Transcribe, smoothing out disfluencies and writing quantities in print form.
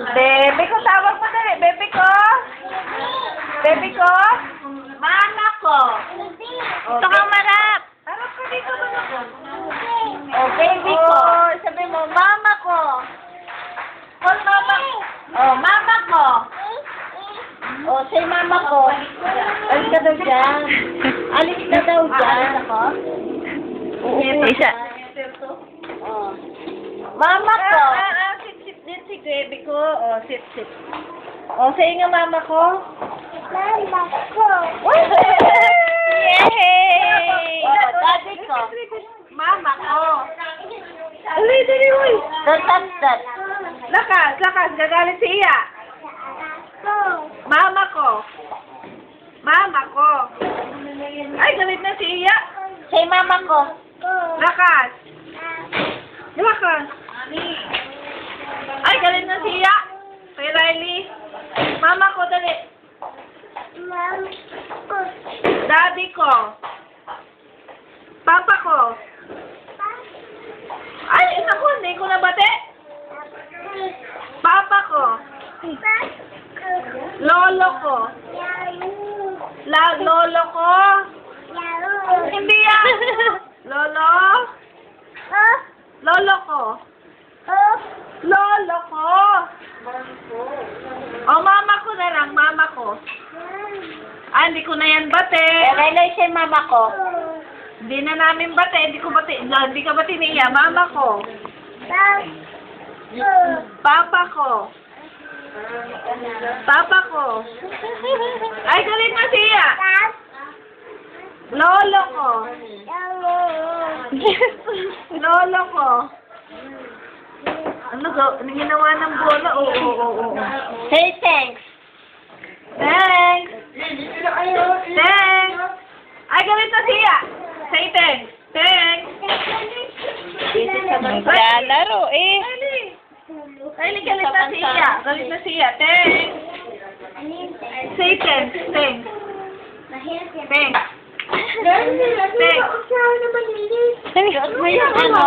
Bebe ko, tawag mo dali. Bebe ko. Bebe ko. Mama ko. Gusto kang marap. Harap ka dito. Oh, baby ko. Sabi mo, mama ko. Call mama. Oh, mama ko. Oh, say mama ko. Alis ka daw dyan. Alis ka daw dyan. Alis ako? Isa. Oh. Mama ko. Sit din si baby ko. Oh, sit. Oh, say nga mama ko. Mama ko. Yay! Oh, daddy ko. Mama ko. Dali, uy. Don't touch that. Lakas. Gagalit si Iya. Mama ko. Ay, galit na si Iya. Say mama ko. Lakas. Ay, galit na si Iya. Kay Riley. Mama ko, dali. Daddy ko. Papa ko. Ay, naku, hindi ko nabate. Papa ko. Lolo ko. Lolo ko. Hindi yan. Lolo. Lolo ko. Lolo ko. O, mama ko na lang, mama ko. Ah, hindi ko na yan bate. Relay say mama ko. Hindi na namin bate. Hindi ka bate niya. Mama ko. Papa ko. Papa ko. Ay, galit na siya. Lolo ko. Lolo ko. Ano ginawa ng bola? Oo. Say thanks. Thanks. Ay, galit na siya. Say thanks. Naglalaro eh. Ay, galit na siya. Galit na siya. Thanks. Say thanks. Thanks. Suot mo yung ano.